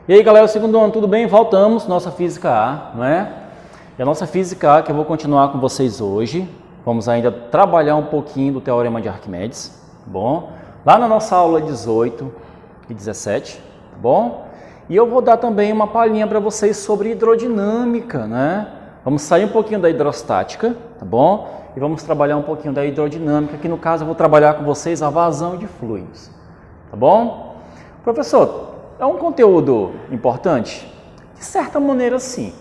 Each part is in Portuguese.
E aí galera, segundo ano, tudo bem? Voltamos, nossa Física A, não é? E a nossa Física A que eu vou continuar com vocês hoje. Vamos ainda trabalhar um pouquinho do Teorema de Arquimedes, tá bom? Lá na nossa aula 18 e 17, tá bom? E eu vou dar também uma palhinha para vocês sobre hidrodinâmica, né? Vamos sair um pouquinho da hidrostática, tá bom? E vamos trabalhar um pouquinho da hidrodinâmica, que no caso eu vou trabalhar com vocês a vazão de fluidos, tá bom? Professor, é um conteúdo importante? De certa maneira, sim.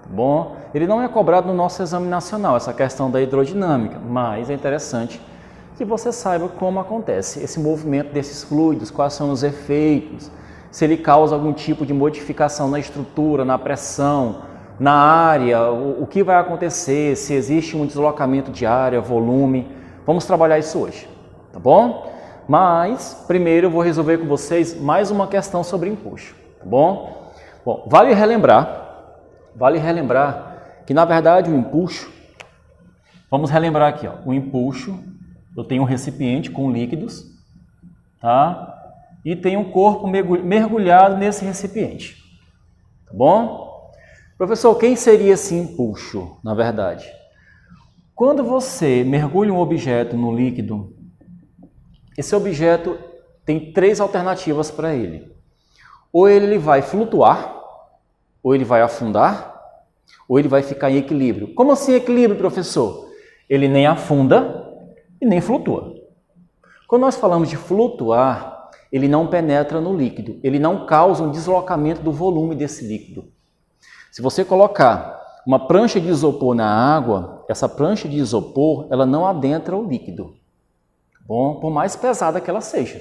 Tá bom? Ele não é cobrado no nosso exame nacional, essa questão da hidrodinâmica, mas é interessante que você saiba como acontece esse movimento desses fluidos, quais são os efeitos, se ele causa algum tipo de modificação na estrutura, na pressão, na área, o que vai acontecer, se existe um deslocamento de área, volume. Vamos trabalhar isso hoje, tá bom? Mas, primeiro eu vou resolver com vocês mais uma questão sobre empuxo, tá bom? Bom, vale relembrar que na verdade o empuxo, vamos relembrar aqui, ó, o empuxo, eu tenho um recipiente com líquidos, tá? E tem um corpo mergulhado nesse recipiente, tá bom? Professor, quem seria esse empuxo, na verdade? Quando você mergulha um objeto no líquido, esse objeto tem três alternativas para ele. Ou ele vai flutuar, ou ele vai afundar, ou ele vai ficar em equilíbrio. Como assim equilíbrio, professor? Ele nem afunda e nem flutua. Quando nós falamos de flutuar, ele não penetra no líquido, ele não causa um deslocamento do volume desse líquido. Se você colocar uma prancha de isopor na água, essa prancha de isopor, ela não adentra o líquido. Bom, por mais pesada que ela seja.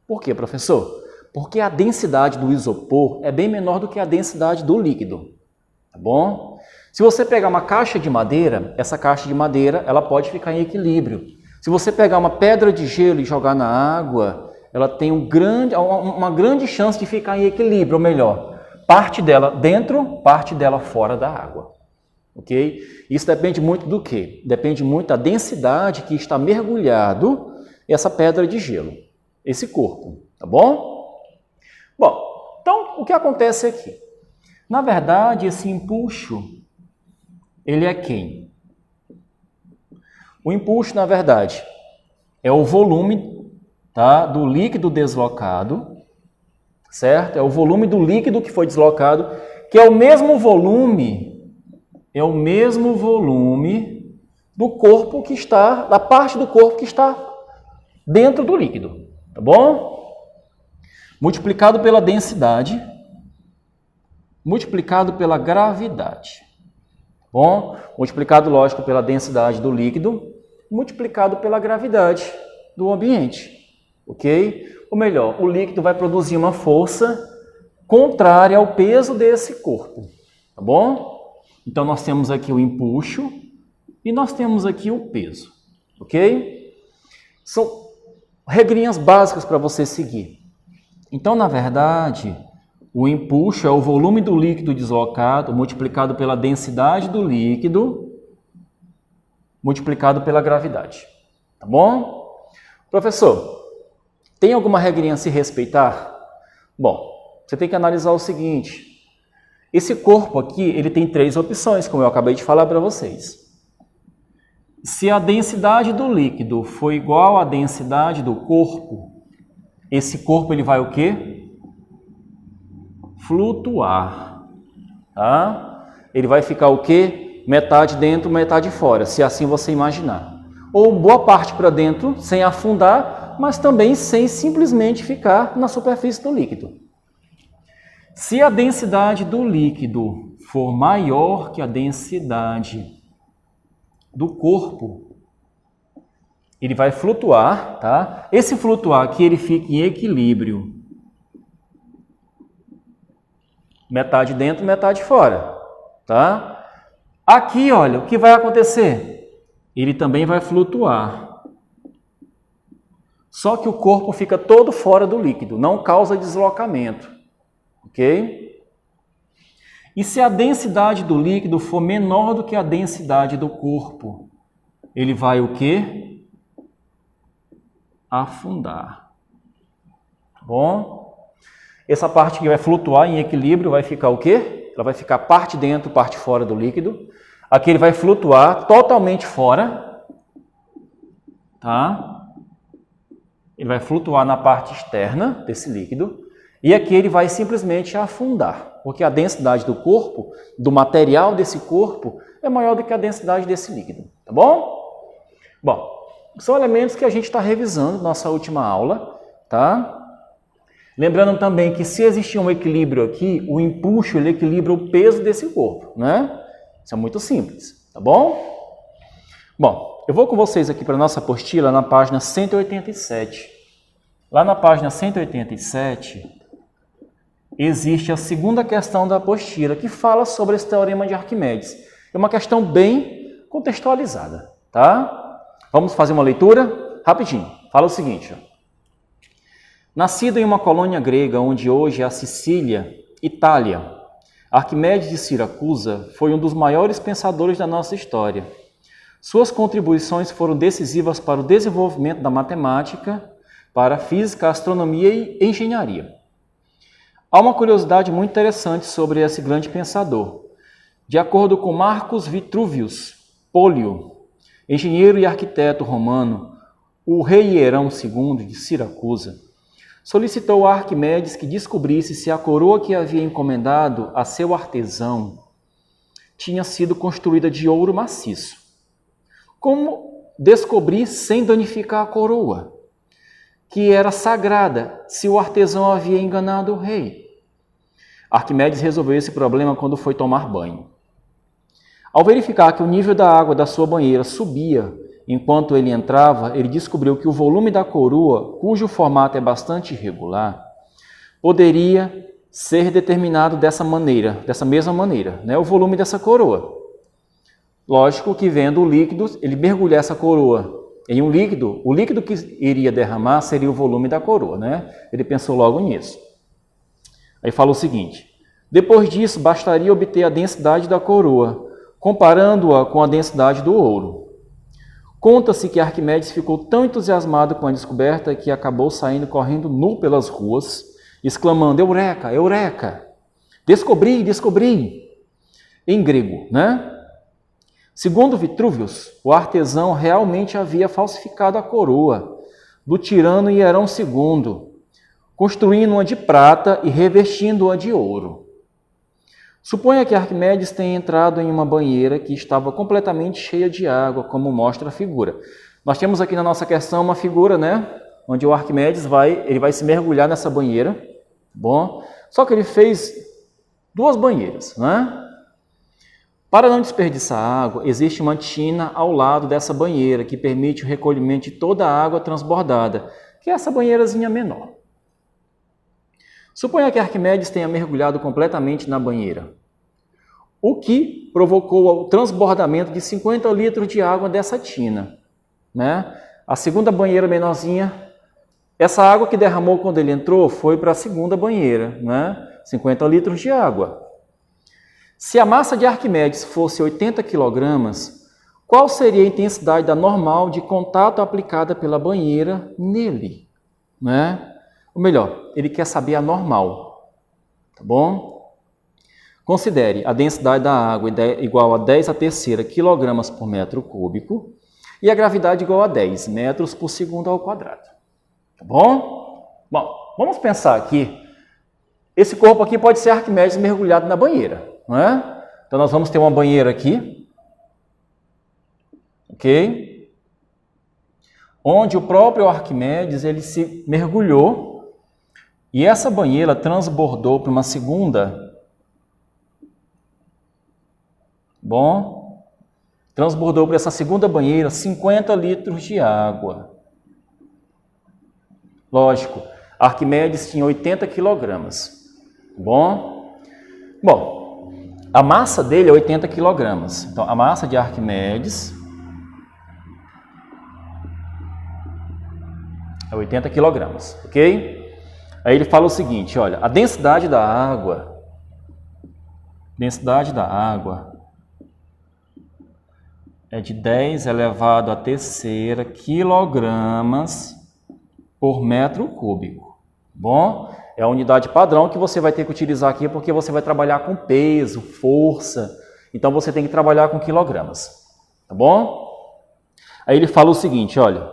Por quê, professor? Porque a densidade do isopor é bem menor do que a densidade do líquido. Tá bom? Se você pegar uma caixa de madeira, essa caixa de madeira ela pode ficar em equilíbrio. Se você pegar uma pedra de gelo e jogar na água, ela tem uma grande chance de ficar em equilíbrio, ou melhor, parte dela dentro, parte dela fora da água. Ok? Isso depende muito do quê? Depende muito da densidade que está mergulhado essa pedra de gelo, esse corpo, tá bom? Bom, então o que acontece aqui? Na verdade, esse empuxo, ele é quem? O empuxo, na verdade, é o volume, tá, do líquido deslocado, certo? É o volume do líquido que foi deslocado, que é o mesmo volume do corpo que está, da parte do corpo que está dentro do líquido, tá bom? Multiplicado pela densidade, multiplicado pela gravidade, tá bom? Multiplicado, lógico, pela densidade do líquido, multiplicado pela gravidade do ambiente, ok? Ou melhor, o líquido vai produzir uma força contrária ao peso desse corpo, tá bom? Então, nós temos aqui o empuxo e nós temos aqui o peso, ok? São regrinhas básicas para você seguir. Então, na verdade, o empuxo é o volume do líquido deslocado multiplicado pela densidade do líquido multiplicado pela gravidade, tá bom? Professor, tem alguma regrinha a se respeitar? Bom, você tem que analisar o seguinte. Esse corpo aqui, ele tem três opções, como eu acabei de falar para vocês. Se a densidade do líquido for igual à densidade do corpo, esse corpo ele vai o quê? Flutuar, tá? Ele vai ficar o quê? Metade dentro, metade fora, se assim você imaginar. Ou boa parte para dentro, sem afundar, mas também sem simplesmente ficar na superfície do líquido. Se a densidade do líquido for maior que a densidade do corpo, ele vai flutuar, tá? Esse flutuar aqui, ele fica em equilíbrio. Metade dentro, metade fora, tá? Aqui, olha, o que vai acontecer? Ele também vai flutuar. Só que o corpo fica todo fora do líquido, não causa deslocamento. Ok? E se a densidade do líquido for menor do que a densidade do corpo, ele vai o quê? Afundar. Bom? Essa parte que vai flutuar em equilíbrio vai ficar o quê? Ela vai ficar parte dentro, parte fora do líquido. Aqui ele vai flutuar totalmente fora, tá? Ele vai flutuar na parte externa desse líquido. E aqui ele vai simplesmente afundar, porque a densidade do corpo, do material desse corpo, é maior do que a densidade desse líquido, tá bom? Bom, são elementos que a gente está revisando na nossa última aula, tá? Lembrando também que se existir um equilíbrio aqui, o empuxo ele equilibra o peso desse corpo, né? Isso é muito simples, tá bom? Bom, eu vou com vocês aqui para a nossa apostila na página 187. Lá na página 187, existe a segunda questão da apostila, que fala sobre esse teorema de Arquimedes. É uma questão bem contextualizada, tá? Vamos fazer uma leitura? Rapidinho. Fala o seguinte, ó. Nascido em uma colônia grega, onde hoje é a Sicília, Itália, Arquimedes de Siracusa foi um dos maiores pensadores da nossa história. Suas contribuições foram decisivas para o desenvolvimento da matemática, para a física, a astronomia e engenharia. Há uma curiosidade muito interessante sobre esse grande pensador. De acordo com Marcus Vitruvius Pollio, engenheiro e arquiteto romano, o rei Hierão II de Siracusa solicitou a Arquimedes que descobrisse se a coroa que havia encomendado a seu artesão tinha sido construída de ouro maciço. Como descobrir sem danificar a coroa, que era sagrada, se o artesão havia enganado o rei? Arquimedes resolveu esse problema quando foi tomar banho. Ao verificar que o nível da água da sua banheira subia enquanto ele entrava, ele descobriu que o volume da coroa, cujo formato é bastante irregular, poderia ser determinado dessa mesma maneira, né? O volume dessa coroa. Lógico que vendo o líquido, ele mergulhar essa coroa em um líquido, o líquido que iria derramar seria o volume da coroa, né? Ele pensou logo nisso. Aí fala o seguinte: depois disso, bastaria obter a densidade da coroa, comparando-a com a densidade do ouro. Conta-se que Arquimedes ficou tão entusiasmado com a descoberta que acabou saindo correndo nu pelas ruas, exclamando: Eureka, Eureka! Descobri, descobri! Em grego, né? Segundo Vitruvius, o artesão realmente havia falsificado a coroa do tirano Hierão II, construindo-a de prata e revestindo-a de ouro. Suponha que Arquimedes tenha entrado em uma banheira que estava completamente cheia de água, como mostra a figura. Nós temos aqui na nossa questão uma figura, né, onde o Arquimedes vai se mergulhar nessa banheira, bom? Só que ele fez duas banheiras, né? Para não desperdiçar água, existe uma tina ao lado dessa banheira que permite o recolhimento de toda a água transbordada, que é essa banheirazinha menor. Suponha que Arquimedes tenha mergulhado completamente na banheira, o que provocou o transbordamento de 50 litros de água dessa tina, né? A segunda banheira menorzinha, essa água que derramou quando ele entrou foi para a segunda banheira, né? 50 litros de água. Se a massa de Arquimedes fosse 80 kg, qual seria a intensidade da normal de contato aplicada pela banheira nele, né? Ou melhor, ele quer saber a normal, tá bom? Considere a densidade da água igual a 10 a terceira quilogramas por metro cúbico e a gravidade igual a 10 metros por segundo ao quadrado, tá bom? Bom, vamos pensar aqui, esse corpo aqui pode ser Arquimedes mergulhado na banheira, não é? Então nós vamos ter uma banheira aqui, ok? Onde o próprio Arquimedes ele se mergulhou. E essa banheira transbordou para uma segunda, transbordou para essa segunda banheira 50 litros de água. Lógico, Arquimedes tinha 80 kg, bom, a massa dele é 80 kg, então a massa de Arquimedes é 80 kg, ok? Aí ele fala o seguinte, olha, a densidade da água é de 10 elevado à terceira quilogramas por metro cúbico, bom? é a unidade padrão que você vai ter que utilizar aqui porque você vai trabalhar com peso, força. Então você tem que trabalhar com quilogramas, tá bom? Aí ele fala o seguinte, olha,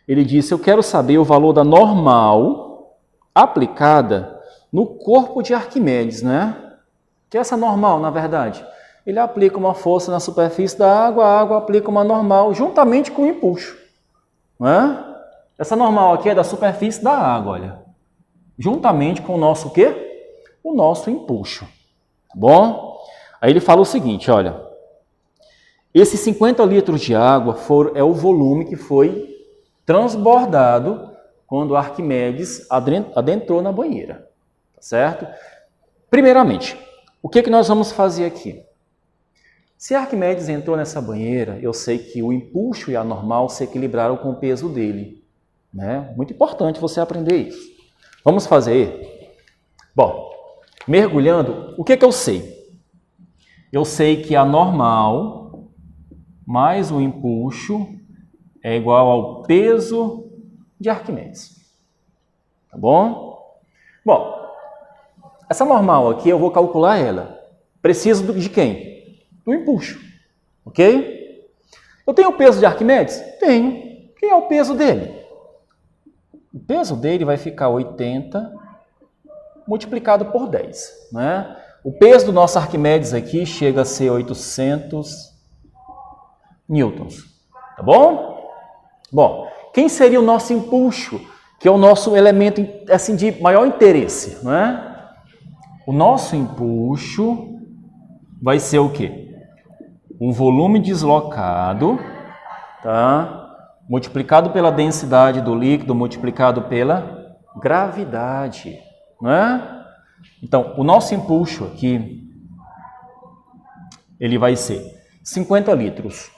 ele disse, eu quero saber o valor da normal aplicada no corpo de Arquimedes, né? Que é essa normal, na verdade? Ele aplica uma força na superfície da água, a água aplica uma normal juntamente com o empuxo, né? Essa normal aqui é da superfície da água, olha. Juntamente com o nosso o quê? O nosso empuxo, tá bom? Aí ele fala o seguinte, olha, esses 50 litros de água é o volume que foi transbordado quando Arquimedes adentrou na banheira, tá certo? Primeiramente, o que nós vamos fazer aqui? Se Arquimedes entrou nessa banheira, eu sei que o empuxo e a normal se equilibraram com o peso dele, né? Muito importante você aprender isso. Vamos fazer? Bom, mergulhando, o que eu sei? Eu sei que a normal mais o empuxo é igual ao peso de Arquimedes. Tá bom? Bom, essa normal aqui eu vou calcular ela. Preciso de quem? Do empuxo. Ok? Eu tenho o peso de Arquimedes? Tenho. Quem é o peso dele? O peso dele vai ficar 80 multiplicado por 10. Né? O peso do nosso Arquimedes aqui chega a ser 800 newtons. Tá bom? Bom, quem seria o nosso empuxo, que é o nosso elemento assim, de maior interesse? Não é? O nosso empuxo vai ser o quê? Um volume deslocado, tá? Multiplicado pela densidade do líquido, multiplicado pela gravidade. Não é? Então, o nosso empuxo aqui, ele vai ser 50 litros.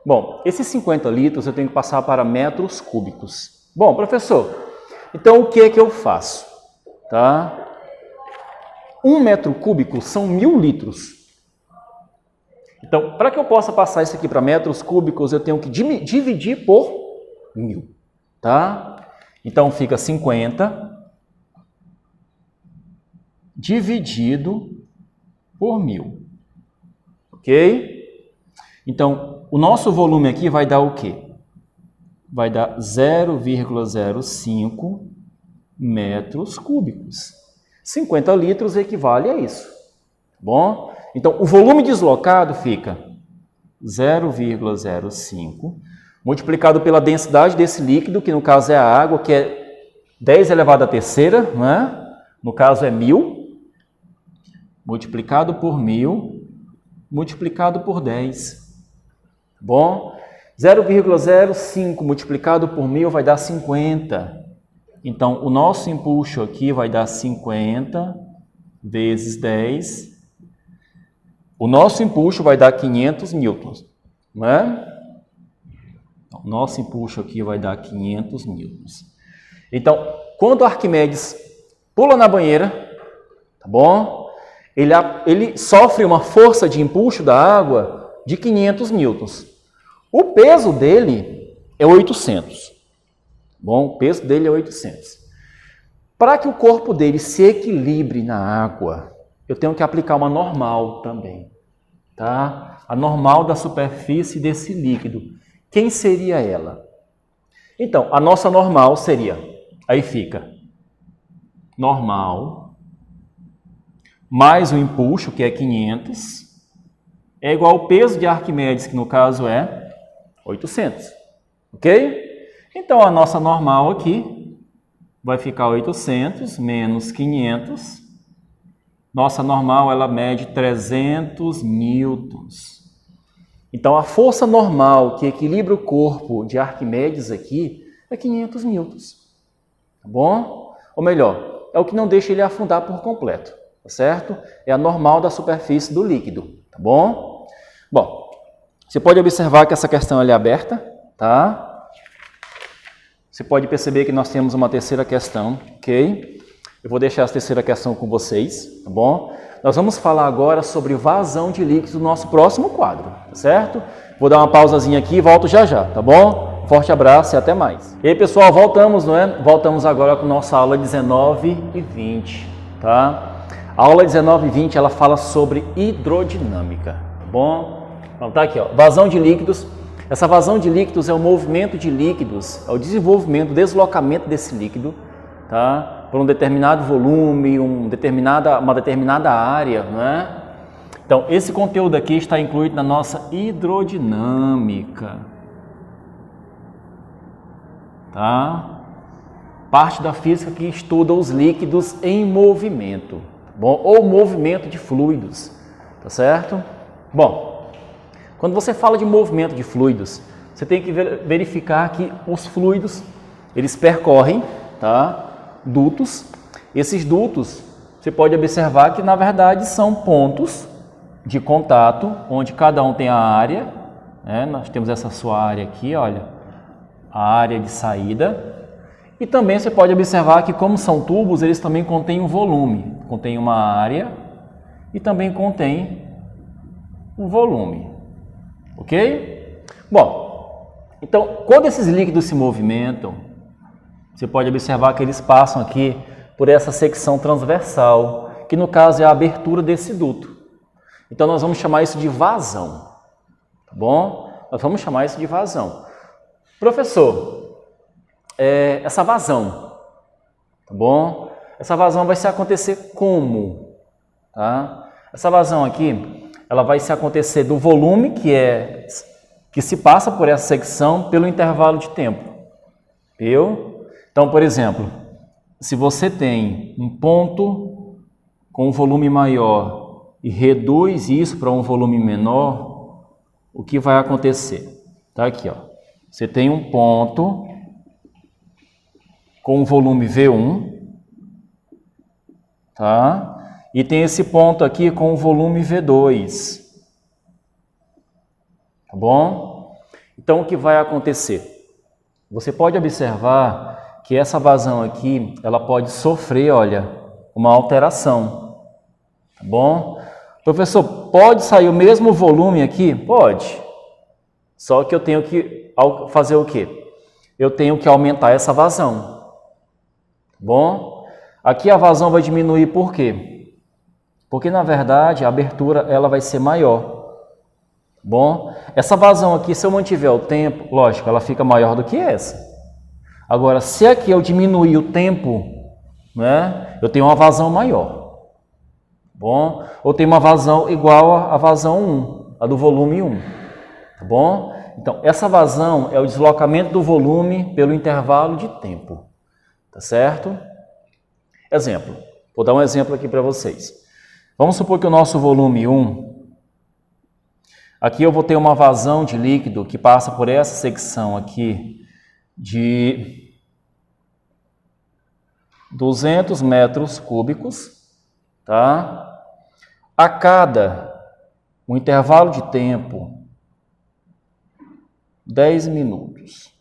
Bom, esses 50 litros eu tenho que passar para metros cúbicos. Bom, professor, então o que é que eu faço? Tá? 1 metro cúbico são 1000 litros. Então, para que eu possa passar isso aqui para metros cúbicos, eu tenho que dividir por 1000. Tá? Então, fica 50 dividido por 1000. Ok? Então, o nosso volume aqui vai dar o quê? Vai dar 0,05 metros cúbicos. 50 litros equivale a isso. Bom? Então, o volume deslocado fica 0,05 multiplicado pela densidade desse líquido, que no caso é a água, que é 10 elevado à terceira, não é? No caso é 1000, multiplicado por 1000, multiplicado por 10. Bom, 0,05 multiplicado por 1000 vai dar 50. Então, o nosso empuxo aqui vai dar 50 vezes 10. O nosso empuxo vai dar 500 newtons, não é? O nosso empuxo aqui vai dar 500 newtons. Então, quando Arquimedes pula na banheira, tá bom? Ele sofre uma força de empuxo da água de 500 newtons. O peso dele é 800. Bom, o peso dele é 800. Para que o corpo dele se equilibre na água, eu tenho que aplicar uma normal também, tá? A normal da superfície desse líquido. Quem seria ela? Então, a nossa normal seria, aí fica, normal, mais o empuxo, que é 500, é igual ao peso de Arquimedes, que no caso é 800, ok? Então, a nossa normal aqui vai ficar 800 menos 500. Nossa normal, ela mede 300 newtons. Então, a força normal que equilibra o corpo de Arquimedes aqui é 500 newtons. Tá bom? Ou melhor, é o que não deixa ele afundar por completo, tá certo? É a normal da superfície do líquido, tá bom? Bom, você pode observar que essa questão ali é aberta, tá? Você pode perceber que nós temos uma terceira questão, ok? Eu vou deixar essa terceira questão com vocês, tá bom? Nós vamos falar agora sobre vazão de líquido no nosso próximo quadro, tá certo? Vou dar uma pausazinha aqui e volto já já, tá bom? Forte abraço e até mais. E aí, pessoal, voltamos, não é? Voltamos agora com nossa aula 19 e 20, tá? A aula 19 e 20, ela fala sobre hidrodinâmica, tá bom? Então tá aqui, ó, vazão de líquidos. Essa vazão de líquidos é o movimento de líquidos, é o desenvolvimento, o deslocamento desse líquido, tá? Por um determinado volume, uma determinada área, né? Então, esse conteúdo aqui está incluído na nossa hidrodinâmica, tá? Parte da física que estuda os líquidos em movimento, tá bom? Ou movimento de fluidos, tá certo? Bom, quando você fala de movimento de fluidos, você tem que verificar que os fluidos, eles percorrem, tá, dutos. Esses dutos, você pode observar que na verdade são pontos de contato, onde cada um tem a área, né? Nós temos essa sua área aqui, olha, a área de saída. E também você pode observar que como são tubos, eles também contêm um volume, contém uma área e também contém um volume. Ok? Bom, então, quando esses líquidos se movimentam, você pode observar que eles passam aqui por essa secção transversal, que no caso é a abertura desse duto. Então, nós vamos chamar isso de vazão, tá bom? Nós vamos chamar isso de vazão. Professor, essa vazão, tá bom? Essa vazão vai se acontecer como? Tá? Essa vazão aqui, ela vai se acontecer do volume que se passa por essa secção pelo intervalo de tempo. Viu? Então, por exemplo, se você tem um ponto com um volume maior e reduz isso para um volume menor, o que vai acontecer? Tá aqui, ó. Você tem um ponto com um volume V1, tá? E tem esse ponto aqui com o volume V2, tá bom? Então, o que vai acontecer? Você pode observar que essa vazão aqui, ela pode sofrer, olha, uma alteração, tá bom? Professor, pode sair o mesmo volume aqui? Pode. Só que eu tenho que fazer o quê? Eu tenho que aumentar essa vazão, tá bom? Aqui a vazão vai diminuir por quê? Porque, na verdade, a abertura ela vai ser maior. Bom, essa vazão aqui, se eu mantiver o tempo, lógico, ela fica maior do que essa. Agora, se aqui eu diminuir o tempo, né, eu tenho uma vazão maior. Bom, ou tenho uma vazão igual à vazão 1, a do volume 1. Tá bom? Então, essa vazão é o deslocamento do volume pelo intervalo de tempo. Tá certo? Exemplo. Vou dar um exemplo aqui para vocês. Vamos supor que o nosso volume 1, aqui eu vou ter uma vazão de líquido que passa por essa secção aqui de 200 metros cúbicos, tá? A cada um intervalo de tempo, 10 minutos,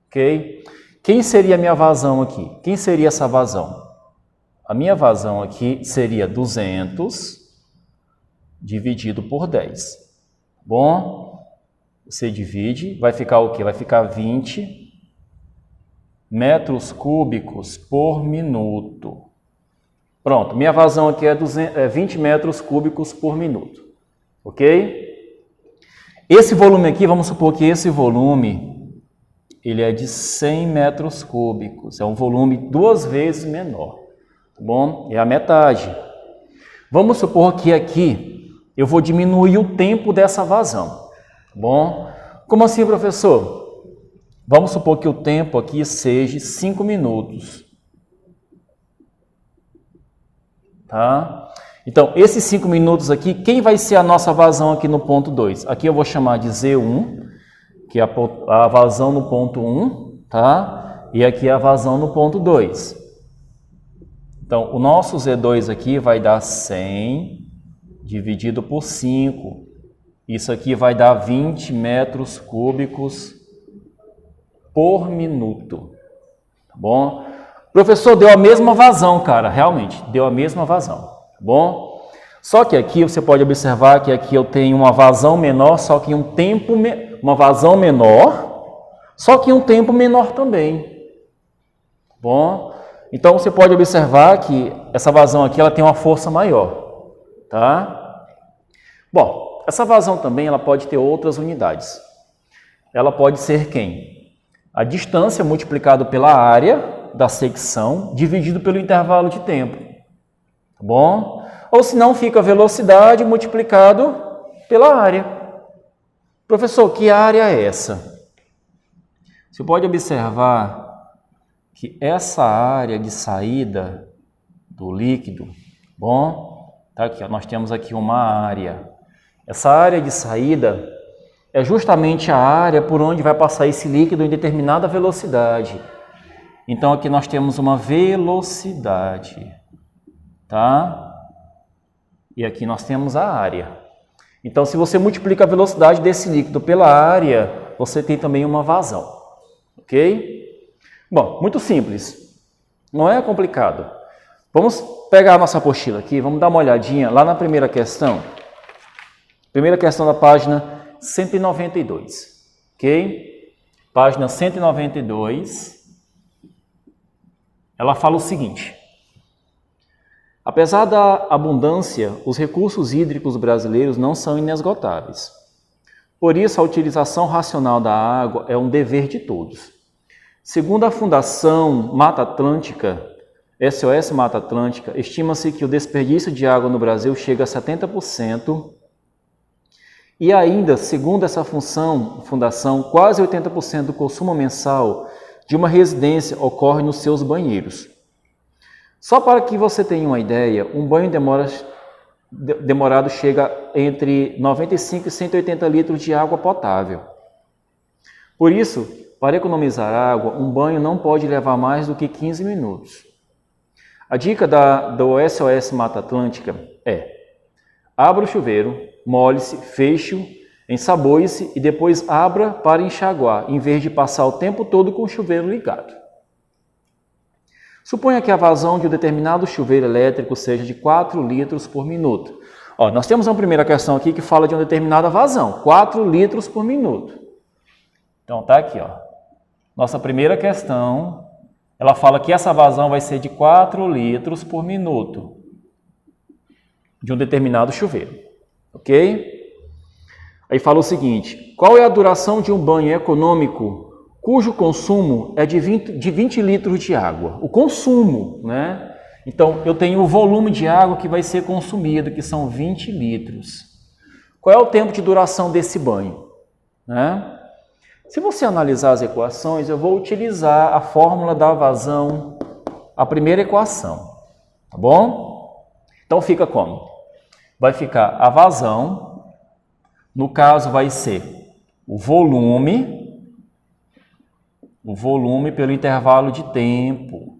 ok? Quem seria a minha vazão aqui? Quem seria essa vazão? A minha vazão aqui seria 200 dividido por 10. Bom, você divide, vai ficar o quê? Vai ficar 20 metros cúbicos por minuto. Pronto, minha vazão aqui é 20 metros cúbicos por minuto. Ok? Esse volume aqui, vamos supor que esse volume, ele é de 100 metros cúbicos. É um volume 2 vezes menor. Bom, é a metade. Vamos supor que aqui eu vou diminuir o tempo dessa vazão. Bom, como assim, professor? Vamos supor que o tempo aqui seja 5 minutos. Tá? Então, esses 5 minutos aqui, quem vai ser a nossa vazão aqui no ponto 2? Aqui eu vou chamar de Z1, que é a vazão no ponto 1, tá? E aqui é a vazão no ponto 2. Então, o nosso Z2 aqui vai dar 100 dividido por 5. Isso aqui vai dar 20 metros cúbicos por minuto. Tá bom? Professor, deu a mesma vazão, cara. Realmente, deu a mesma vazão. Tá bom? Só que aqui você pode observar que aqui eu tenho uma vazão menor, só que uma vazão menor, só que em um tempo menor também. Bom, então você pode observar que essa vazão aqui ela tem uma força maior, tá? Bom, essa vazão também ela pode ter outras unidades. Ela pode ser quem? A distância multiplicado pela área da secção dividido pelo intervalo de tempo, tá bom? Ou se não, fica a velocidade multiplicado pela área. Professor, que área é essa? Você pode observar que essa área de saída do líquido, bom, tá aqui, ó, nós temos aqui uma área. Essa área de saída é justamente a área por onde vai passar esse líquido em determinada velocidade. Então aqui nós temos uma velocidade, tá? E aqui nós temos a área. Então se você multiplica a velocidade desse líquido pela área, você tem também uma vazão, ok? Bom, muito simples, não é complicado. Vamos pegar a nossa apostila aqui, vamos dar uma olhadinha lá na primeira questão. Primeira questão da página 192, ok? Página 192, ela fala o seguinte: apesar da abundância, os recursos hídricos brasileiros não são inesgotáveis. Por isso, a utilização racional da água é um dever de todos. Segundo a Fundação Mata Atlântica, SOS Mata Atlântica, estima-se que o desperdício de água no Brasil chega a 70%. E ainda, segundo essa fundação, quase 80% do consumo mensal de uma residência ocorre nos seus banheiros. Só para que você tenha uma ideia, um banho demorado chega entre 95 e 180 litros de água potável. Por isso, para economizar água, um banho não pode levar mais do que 15 minutos. A dica do SOS Mata Atlântica é: abra o chuveiro, molhe-se, feche-o, ensaboie-se e depois abra para enxaguar, em vez de passar o tempo todo com o chuveiro ligado. Suponha que a vazão de um determinado chuveiro elétrico seja de 4 litros por minuto. Ó, nós temos uma primeira questão aqui que fala de uma determinada vazão, 4 litros por minuto. Então tá aqui, ó. Nossa primeira questão, ela fala que essa vazão vai ser de 4 litros por minuto de um determinado chuveiro, ok? Aí fala o seguinte: qual é a duração de um banho econômico cujo consumo é de 20 litros de água? O consumo, né? Então, eu tenho o volume de água que vai ser consumido, que são 20 litros. Qual é o tempo de duração desse banho? Né? Se você analisar as equações, eu vou utilizar a fórmula da vazão, a primeira equação, tá bom? Então fica como? Vai ficar a vazão, no caso vai ser o volume pelo intervalo de tempo,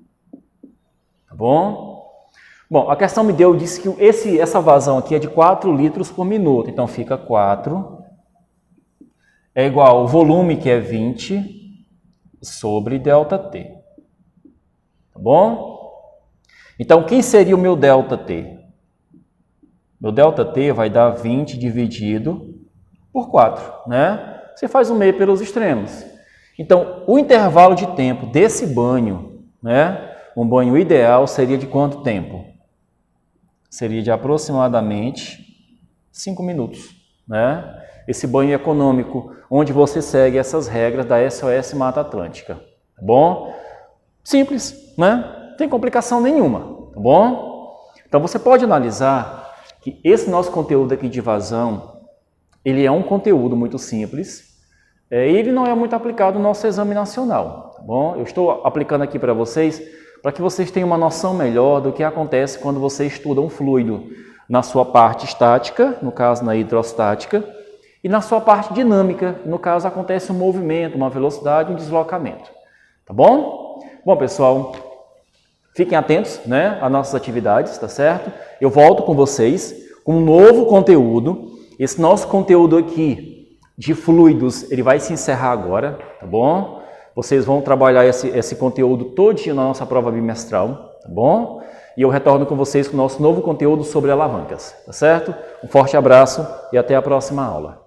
tá bom? Bom, a questão me disse que essa vazão aqui é de 4 litros por minuto, então fica 4 é igual ao volume, que é 20, sobre ΔT. Tá bom? Então, quem seria o meu ΔT? Meu ΔT vai dar 20 dividido por 4, né? Você faz o meio pelos extremos. Então, o intervalo de tempo desse banho, né? Um banho ideal seria de quanto tempo? Seria de aproximadamente 5 minutos, né? Esse banho econômico, onde você segue essas regras da SOS Mata Atlântica, tá bom? Simples, né? Não tem complicação nenhuma, tá bom? Então você pode analisar que esse nosso conteúdo aqui de vazão, ele é um conteúdo muito simples, ele não é muito aplicado no nosso exame nacional, tá bom? Eu estou aplicando aqui para vocês, para que vocês tenham uma noção melhor do que acontece quando você estuda um fluido na sua parte estática, no caso na hidrostática, e na sua parte dinâmica, no caso acontece um movimento, uma velocidade, um deslocamento. Tá bom? Bom, pessoal, fiquem atentos, né, às nossas atividades, tá certo? Eu volto com vocês com um novo conteúdo. Esse nosso conteúdo aqui de fluidos, ele vai se encerrar agora, tá bom? Vocês vão trabalhar esse conteúdo todinho na nossa prova bimestral, tá bom? E eu retorno com vocês com o nosso novo conteúdo sobre alavancas, tá certo? Um forte abraço e até a próxima aula.